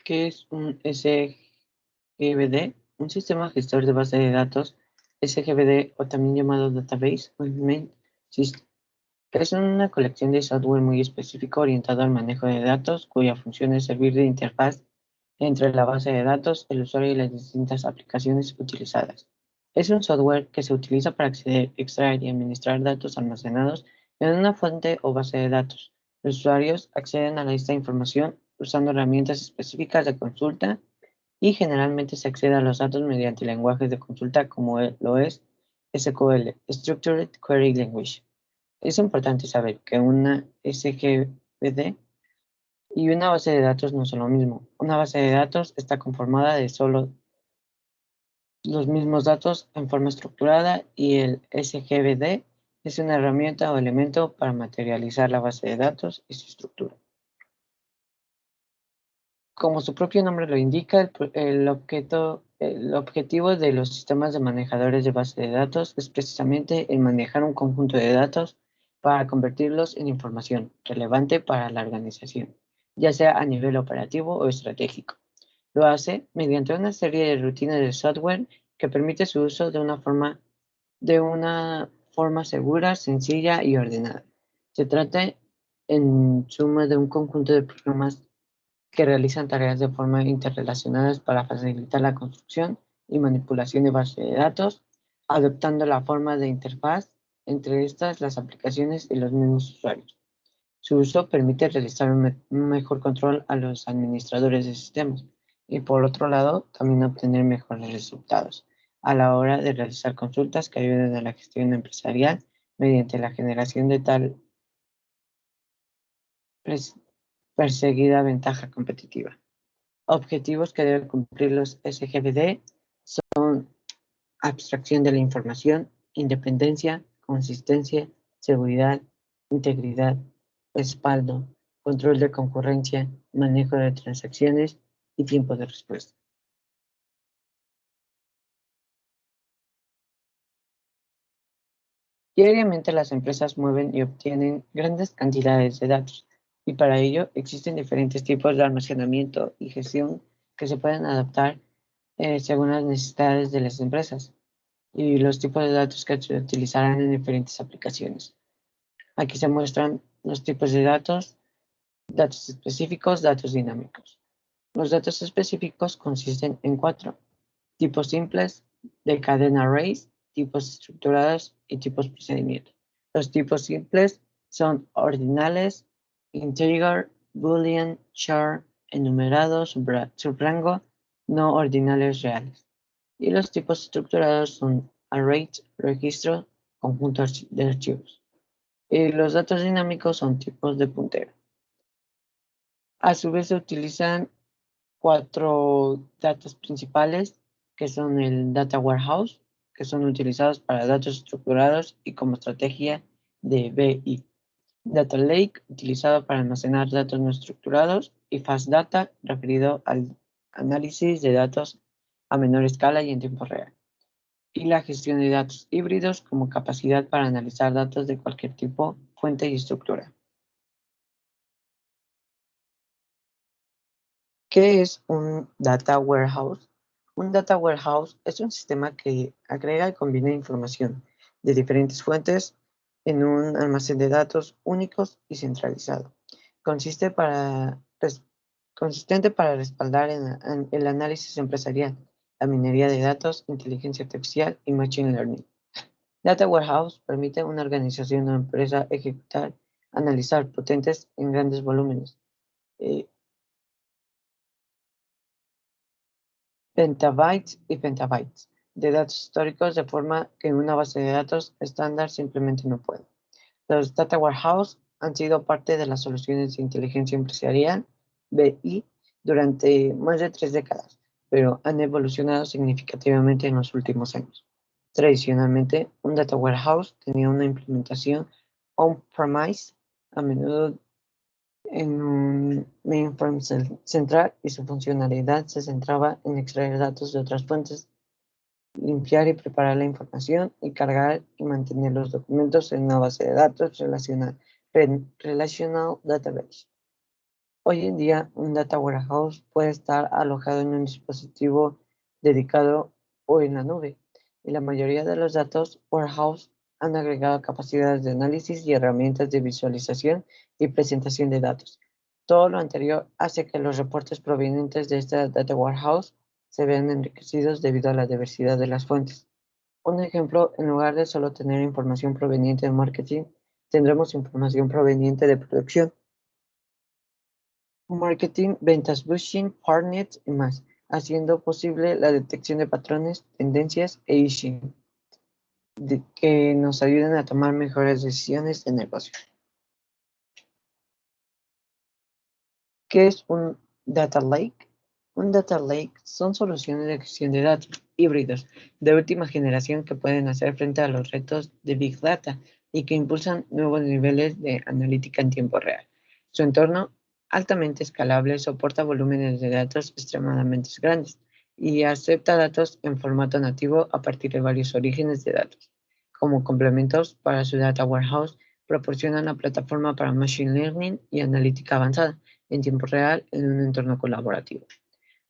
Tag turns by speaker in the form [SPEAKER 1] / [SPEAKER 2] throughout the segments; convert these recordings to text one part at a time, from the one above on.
[SPEAKER 1] ¿Qué es un SGBD? Un sistema gestor de base de datos, SGBD, o también llamado Database Management System. Es una colección de software muy específico orientado al manejo de datos, cuya función es servir de interfaz entre la base de datos, el usuario y las distintas aplicaciones utilizadas. Es un software que se utiliza para acceder, extraer y administrar datos almacenados en una fuente o base de datos. Los usuarios acceden a esta información usando herramientas específicas de consulta y generalmente se accede a los datos mediante lenguajes de consulta como lo es SQL, Structured Query Language. Es importante saber que una SGBD y una base de datos no son lo mismo. Una base de datos está conformada de solo los mismos datos en forma estructurada y el SGBD es una herramienta o elemento para materializar la base de datos y su estructura. Como su propio nombre lo indica, el objetivo de los sistemas de manejadores de base de datos es precisamente el manejar un conjunto de datos para convertirlos en información relevante para la organización, ya sea a nivel operativo o estratégico. Lo hace mediante una serie de rutinas de software que permite su uso de una forma segura, sencilla y ordenada. Se trata en suma de un conjunto de programas que realizan tareas de forma interrelacionadas para facilitar la construcción y manipulación de bases de datos, adoptando la forma de interfaz entre estas, las aplicaciones y los mismos usuarios. Su uso permite realizar un mejor control a los administradores de sistemas y, por otro lado, también obtener mejores resultados a la hora de realizar consultas que ayuden a la gestión empresarial mediante la generación de tal perseguida ventaja competitiva. Objetivos que deben cumplir los SGBD son abstracción de la información, independencia, consistencia, seguridad, integridad, respaldo, control de concurrencia, manejo de transacciones y tiempo de respuesta. Diariamente las empresas mueven y obtienen grandes cantidades de datos y para ello existen diferentes tipos de almacenamiento y gestión que se pueden adaptar según las necesidades de las empresas y los tipos de datos que se utilizarán en diferentes aplicaciones. Aquí se muestran los tipos de datos, datos específicos, datos dinámicos. Los datos específicos consisten en 4 tipos simples de cadena arrays, tipos estructurados y tipos procedimiento. Los tipos simples son ordinales, integer, boolean, char, enumerado, subrango, no ordinales reales. Y los tipos estructurados son array, registro, conjunto de archivos. Y los datos dinámicos son tipos de puntero. A su vez se utilizan 4 datos principales, que son el Data Warehouse, que son utilizados para datos estructurados y como estrategia de BI. Data Lake, utilizado para almacenar datos no estructurados, y Fast Data, referido al análisis de datos a menor escala y en tiempo real. Y la gestión de datos híbridos como capacidad para analizar datos de cualquier tipo, fuente y estructura. ¿Qué es un Data Warehouse? Un Data Warehouse es un sistema que agrega y combina información de diferentes fuentes en un almacén de datos únicos y centralizado. Consiste para, consistente para respaldar el análisis empresarial, la minería de datos, inteligencia artificial y machine learning. Data Warehouse permite a una organización o empresa ejecutar, analizar potentes en grandes volúmenes, petabytes y petabytes de datos históricos de forma que una base de datos estándar simplemente no puede. Los Data Warehouse han sido parte de las soluciones de inteligencia empresarial, BI, durante más de 3 décadas, pero han evolucionado significativamente en los últimos años. Tradicionalmente, un Data Warehouse tenía una implementación on-premise, a menudo en un mainframe central, y su funcionalidad se centraba en extraer datos de otras fuentes, limpiar y preparar la información y cargar y mantener los documentos en una base de datos relacional database. Hoy en día, un data warehouse puede estar alojado en un dispositivo dedicado o en la nube, y la mayoría de los datos warehouse han agregado capacidades de análisis y herramientas de visualización y presentación de datos. Todo lo anterior hace que los reportes provenientes de esta data warehouse se vean enriquecidos debido a la diversidad de las fuentes. Un ejemplo, en lugar de solo tener información proveniente de marketing, tendremos información proveniente de producción, marketing, ventas, bushing, partners y más, haciendo posible la detección de patrones, tendencias e ishing que nos ayuden a tomar mejores decisiones de negocio. ¿Qué es un data lake? Un data lake son soluciones de gestión de datos híbridos de última generación que pueden hacer frente a los retos de Big Data y que impulsan nuevos niveles de analítica en tiempo real. Su entorno, altamente escalable, soporta volúmenes de datos extremadamente grandes y acepta datos en formato nativo a partir de varios orígenes de datos. Como complementos para su data warehouse, proporciona una plataforma para machine learning y analítica avanzada en tiempo real en un entorno colaborativo.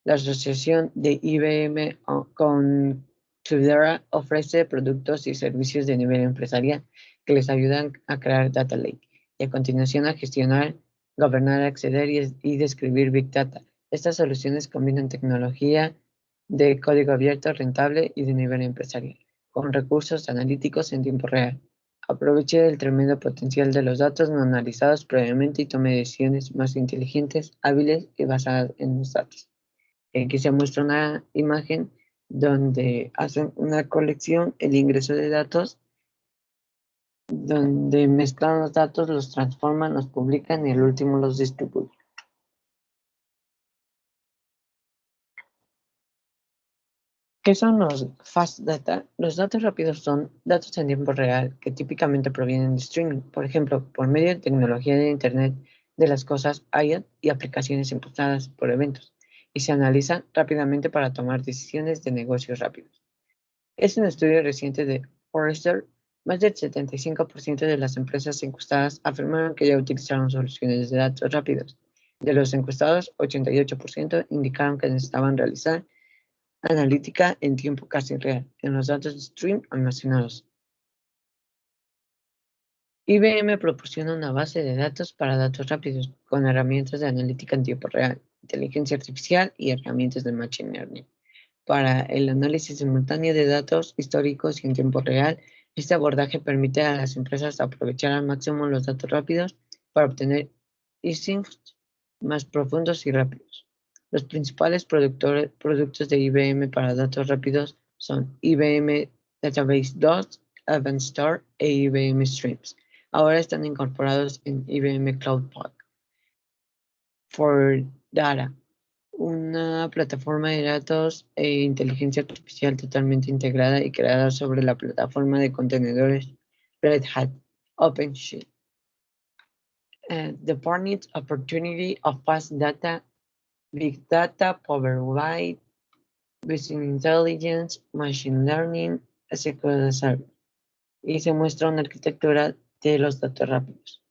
[SPEAKER 1] La asociación de IBM con Cloudera ofrece productos y servicios de nivel empresarial que les ayudan a crear Data Lake y a continuación a gestionar, gobernar, acceder y describir Big Data. Estas soluciones combinan tecnología de código abierto, rentable y de nivel empresarial, con recursos analíticos en tiempo real. Aproveche el tremendo potencial de los datos no analizados previamente y tome decisiones más inteligentes, hábiles y basadas en los datos. Aquí se muestra una imagen donde hacen una colección, el ingreso de datos, donde mezclan los datos, los transforman, los publican y el último los distribuye. ¿Qué son los fast data? Los datos rápidos son datos en tiempo real que típicamente provienen de streaming, por ejemplo, por medio de tecnología de Internet de las cosas, IoT y aplicaciones impulsadas por eventos, y se analizan rápidamente para tomar decisiones de negocios rápidos. Es un estudio reciente de Forrester, más del 75% de las empresas encuestadas afirmaron que ya utilizaron soluciones de datos rápidos. De los encuestados, 88% indicaron que necesitaban realizar analítica en tiempo casi real en los datos de stream almacenados. IBM proporciona una base de datos para datos rápidos con herramientas de analítica en tiempo real, inteligencia artificial y herramientas de machine learning. Para el análisis simultáneo de datos históricos y en tiempo real, este abordaje permite a las empresas aprovechar al máximo los datos rápidos para obtener insights más profundos y rápidos. Los principales productos de IBM para datos rápidos son IBM Database 2, Advanced Star e IBM Streams. Ahora están incorporados en IBM Cloud Pak. For Data, una plataforma de datos e inteligencia artificial totalmente integrada y creada sobre la plataforma de contenedores Red Hat OpenShift. The partner opportunity of fast data, big data, powered by business intelligence, machine learning, SQL Server. Y se muestra una arquitectura de los datos rápidos.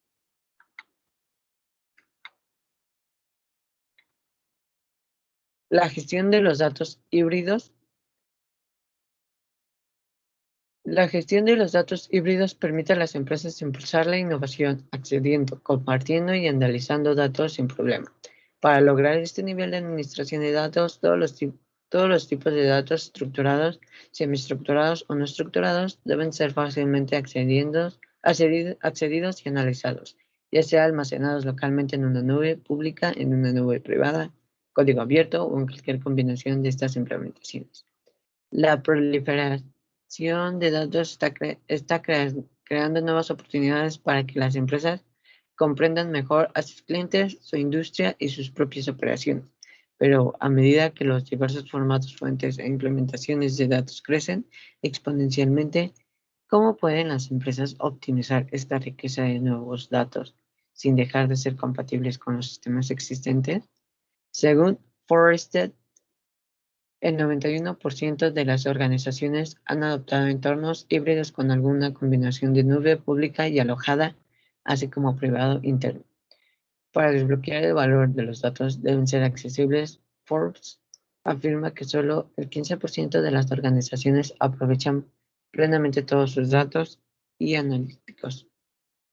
[SPEAKER 1] La gestión de los datos híbridos. La gestión de los datos híbridos permite a las empresas impulsar la innovación, accediendo, compartiendo y analizando datos sin problema. Para lograr este nivel de administración de datos, todos los tipos de datos estructurados, semiestructurados o no estructurados deben ser fácilmente accedidos y analizados, ya sea almacenados localmente en una nube pública, en una nube privada, código abierto o en cualquier combinación de estas implementaciones. La proliferación de datos está creando nuevas oportunidades para que las empresas comprendan mejor a sus clientes, su industria y sus propias operaciones. Pero a medida que los diversos formatos, fuentes e implementaciones de datos crecen exponencialmente, ¿cómo pueden las empresas optimizar esta riqueza de nuevos datos sin dejar de ser compatibles con los sistemas existentes? Según Forrester, el 91% de las organizaciones han adoptado entornos híbridos con alguna combinación de nube pública y alojada, así como privado interno. Para desbloquear el valor de los datos deben ser accesibles. Forbes afirma que solo el 15% de las organizaciones aprovechan plenamente todos sus datos y analíticos,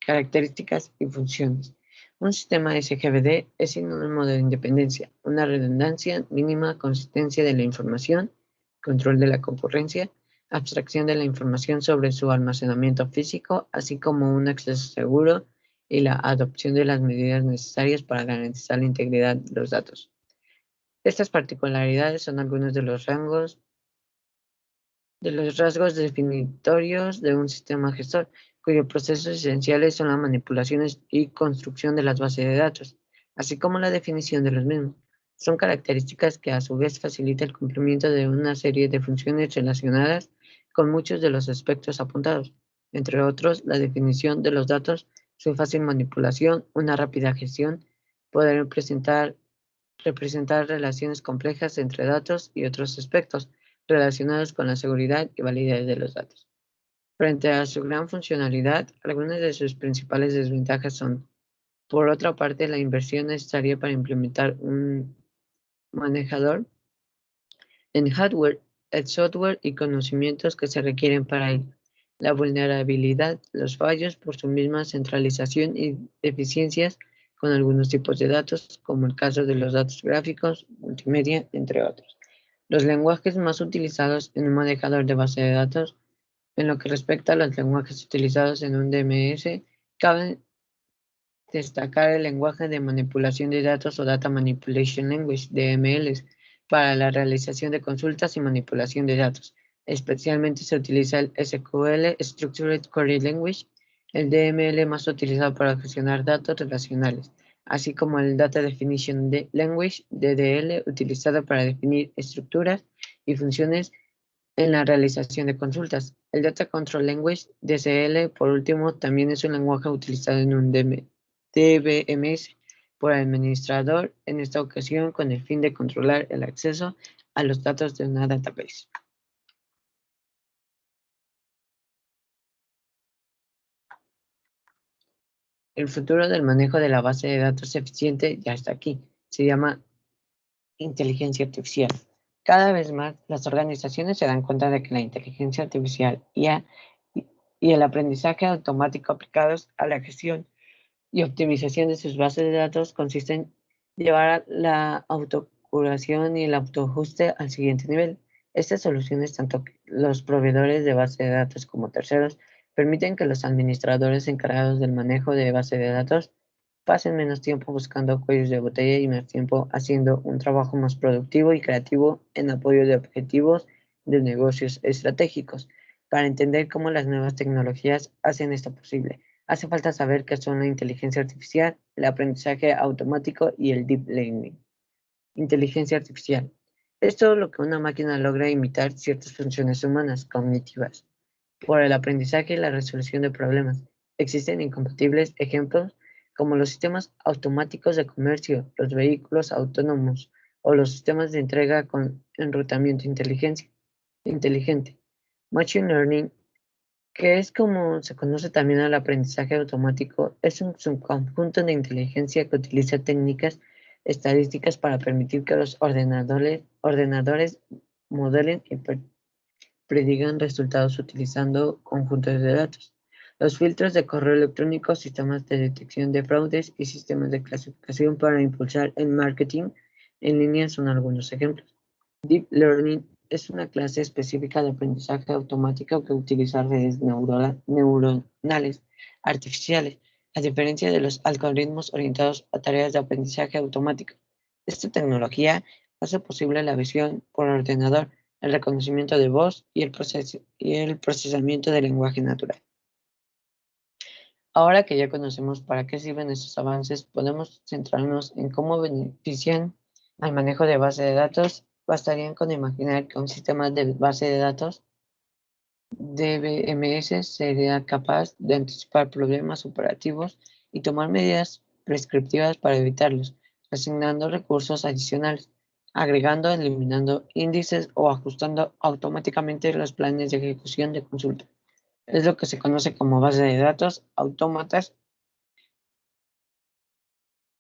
[SPEAKER 1] características y funciones. Un sistema SGBD es sinónimo de independencia, una redundancia mínima, consistencia de la información, control de la concurrencia, abstracción de la información sobre su almacenamiento físico, así como un acceso seguro y la adopción de las medidas necesarias para garantizar la integridad de los datos. Estas particularidades son algunos de los rasgos definitorios de un sistema gestor, cuyos procesos esenciales son la manipulación y construcción de las bases de datos, así como la definición de los mismos. Son características que a su vez facilitan el cumplimiento de una serie de funciones relacionadas con muchos de los aspectos apuntados, entre otros la definición de los datos, su fácil manipulación, una rápida gestión, poder representar relaciones complejas entre datos y otros aspectos relacionados con la seguridad y validez de los datos. Frente a su gran funcionalidad, algunas de sus principales desventajas son, por otra parte, la inversión necesaria para implementar un manejador en hardware, el software y conocimientos que se requieren para ello, la vulnerabilidad, los fallos por su misma centralización y deficiencias con algunos tipos de datos, como el caso de los datos gráficos, multimedia, entre otros. Los lenguajes más utilizados en un manejador de base de datos. En lo que respecta a los lenguajes utilizados en un DMS, cabe destacar el lenguaje de manipulación de datos o Data Manipulation Language, DMLs, para la realización de consultas y manipulación de datos. Especialmente se utiliza el SQL, Structured Query Language, el DML más utilizado para gestionar datos relacionales, así como el Data Definition Language, DDL, utilizado para definir estructuras y funciones en la realización de consultas. El Data Control Language, DCL, por último, también es un lenguaje utilizado en un DBMS por el administrador, en esta ocasión con el fin de controlar el acceso a los datos de una database. El futuro del manejo de la base de datos eficiente ya está aquí. Se llama inteligencia artificial. Cada vez más, las organizaciones se dan cuenta de que la inteligencia artificial y el aprendizaje automático aplicados a la gestión y optimización de sus bases de datos consiste en llevar la autocuración y el autoajuste al siguiente nivel. Estas soluciones, tanto los proveedores de base de datos como terceros, permiten que los administradores encargados del manejo de base de datos pasen menos tiempo buscando cuellos de botella y más tiempo haciendo un trabajo más productivo y creativo en apoyo de objetivos de negocios estratégicos. Para entender cómo las nuevas tecnologías hacen esto posible, hace falta saber qué son la inteligencia artificial, el aprendizaje automático y el deep learning. Inteligencia artificial. Es todo lo que una máquina logra imitar ciertas funciones humanas cognitivas por el aprendizaje y la resolución de problemas. Existen incompatibles ejemplos como los sistemas automáticos de comercio, los vehículos autónomos o los sistemas de entrega con enrutamiento inteligente. Machine Learning, que es como se conoce también al aprendizaje automático, es un subconjunto de inteligencia que utiliza técnicas estadísticas para permitir que los ordenadores modelen y predigan resultados utilizando conjuntos de datos. Los filtros de correo electrónico, sistemas de detección de fraudes y sistemas de clasificación para impulsar el marketing en línea son algunos ejemplos. Deep Learning es una clase específica de aprendizaje automático que utiliza redes neuronales artificiales, a diferencia de los algoritmos orientados a tareas de aprendizaje automático. Esta tecnología hace posible la visión por ordenador, el reconocimiento de voz y el procesamiento del lenguaje natural. Ahora que ya conocemos para qué sirven estos avances, podemos centrarnos en cómo benefician al manejo de base de datos. Bastaría con imaginar que un sistema de base de datos DBMS sería capaz de anticipar problemas operativos y tomar medidas prescriptivas para evitarlos, asignando recursos adicionales, agregando, eliminando índices o ajustando automáticamente los planes de ejecución de consulta. Es lo que se conoce como base de datos autómatas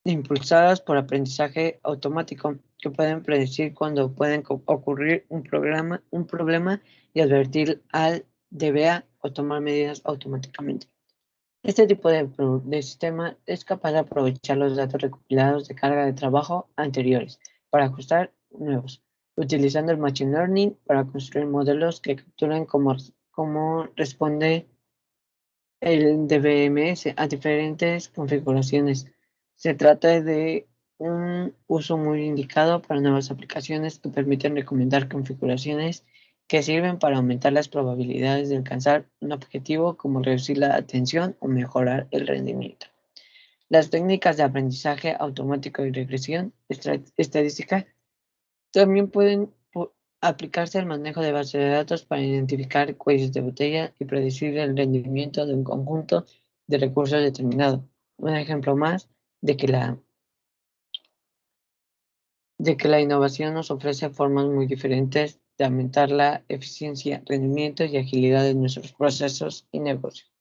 [SPEAKER 1] impulsadas por aprendizaje automático, que pueden predecir cuándo pueden ocurrir un problema y advertir al DBA o tomar medidas automáticamente. Este tipo de sistema es capaz de aprovechar los datos recopilados de carga de trabajo anteriores para ajustar nuevos, utilizando el Machine Learning para construir modelos que capturan cómo responde el DBMS a diferentes configuraciones. Se trata de un uso muy indicado para nuevas aplicaciones que permiten recomendar configuraciones que sirven para aumentar las probabilidades de alcanzar un objetivo como reducir la atención o mejorar el rendimiento. Las técnicas de aprendizaje automático y regresión estadística también pueden aplicarse al manejo de bases de datos para identificar cuellos de botella y predecir el rendimiento de un conjunto de recursos determinado. Un ejemplo más de que la innovación nos ofrece formas muy diferentes de aumentar la eficiencia, rendimiento y agilidad de nuestros procesos y negocios.